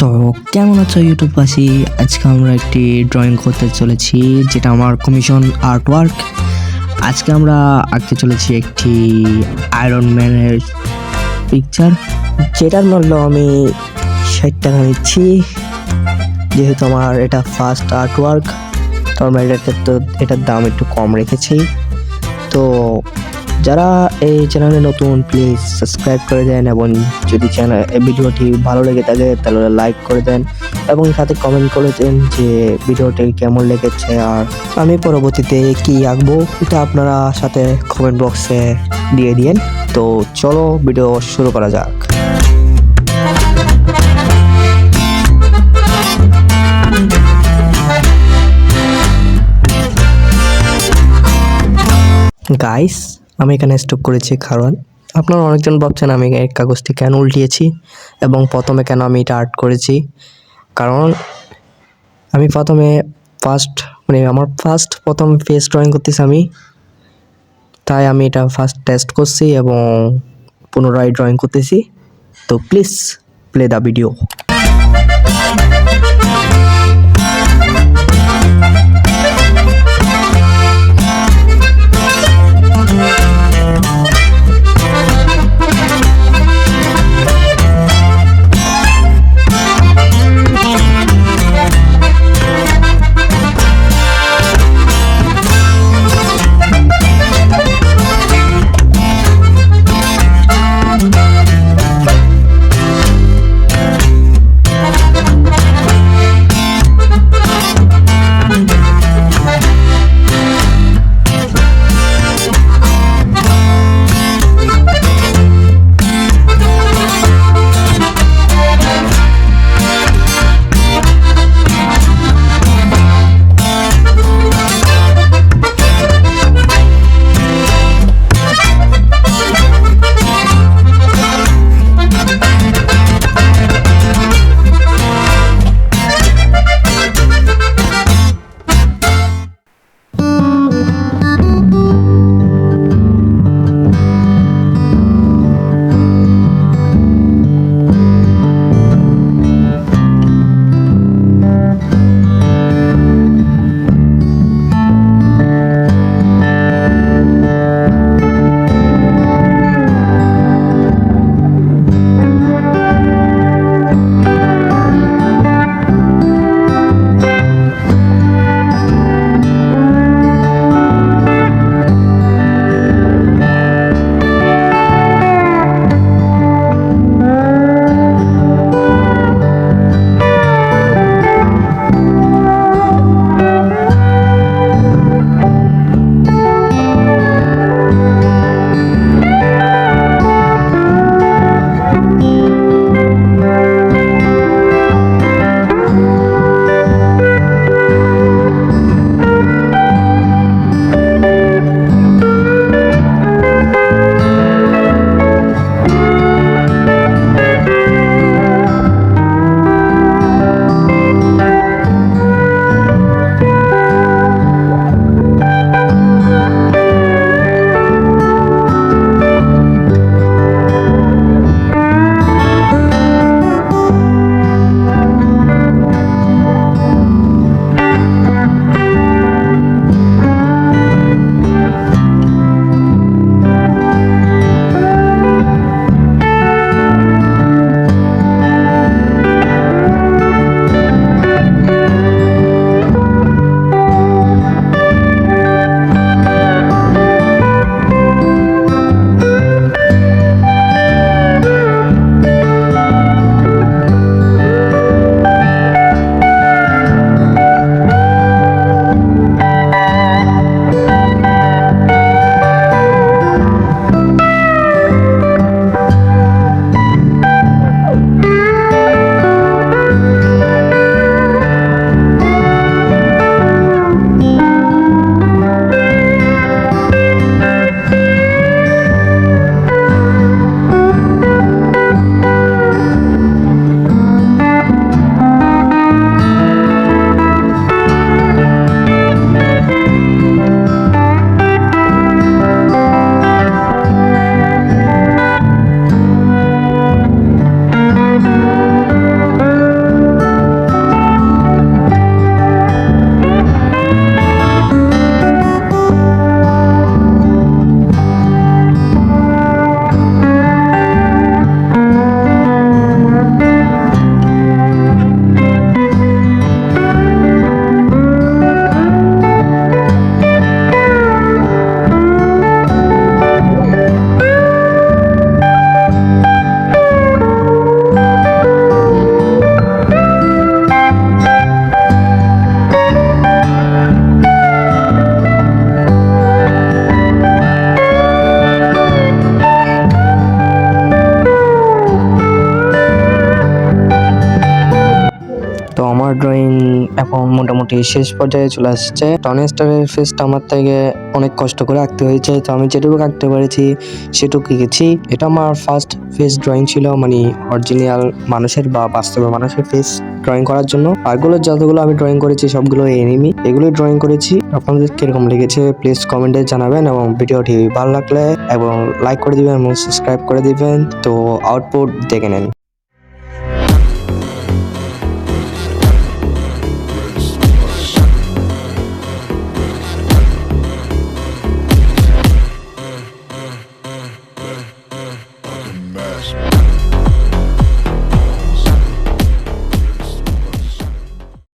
তো কেমন আছো ইউটিউববাসী? আজকে আমরা একটি ড্রয়িং করতে চলেছি, যেটা আমার কমিশন আর্টওয়ার্ক। আজকে আমরা আঁকতে চলেছি একটি আয়রন ম্যানের পিকচার, যেটার মূল্য আমি 60 টাকা নিচ্ছি, যেহেতু আমার এটা ফার্স্ট আর্টওয়ার্ক। তো আমরা এটার দাম একটু কম রেখেছি। তো যারা এই চ্যানেলে নতুন, প্লিজ সাবস্ক্রাইব করে দেন, এবং যদি ভিডিওটি ভালো লেগে থাকে তাহলে লাইক করে দেন এবং সাথে কমেন্ট করে দেন যে ভিডিওটি কেমন লেগেছে, আর আমি পরবর্তীতে কি আঁকবো এটা আপনারা সাথে কমেন্ট বক্সে দিয়ে দিন। তো চলো ভিডিও শুরু করা যাক। গাইস, আমি এখানে স্টপ করেছি কারণ আপনারা অনেকজন ভাবছেন আমি এই কাগজটি কেন উল্টিয়েছি এবং প্রথমে কেন আমি এটা আর্ট করেছি। কারণ আমি আমার প্রথম ফেস ড্রয়িং করতেছি আমি, তাই আমি এটা ফার্স্ট টেস্ট করছি এবং পুনরায় ড্রয়িং করতেছি। তো প্লিজ প্লে দ্য ভিডিও। তো আমার ড্রয়িং এখন মোটামুটি শেষ পর্যায়ে চলে আসছে। টনি স্টারের ফেসটা আমার থেকে অনেক কষ্ট করে আঁকতে হয়েছে, তো আমি যেটুকু আঁকতে পেরেছি সেটুকু এঁকেছি। এটা আমার ফার্স্ট ফেস ড্রয়িং ছিল, মানে অরিজিনাল মানুষের বা বাস্তবে মানুষের ফেস ড্রয়িং করার জন্য। আরগুলো যতগুলো আমি ড্রয়িং করেছি সবগুলো এনিমি, এগুলোই ড্রয়িং করেছি। আপনাদের কিরকম লেগেছে প্লিজ কমেন্টে জানাবেন, এবং ভিডিওটি ভালো লাগলে এবং লাইক করে দিবেন এবং সাবস্ক্রাইব করে দিবেন। তো আউটপুট দেখে নেন।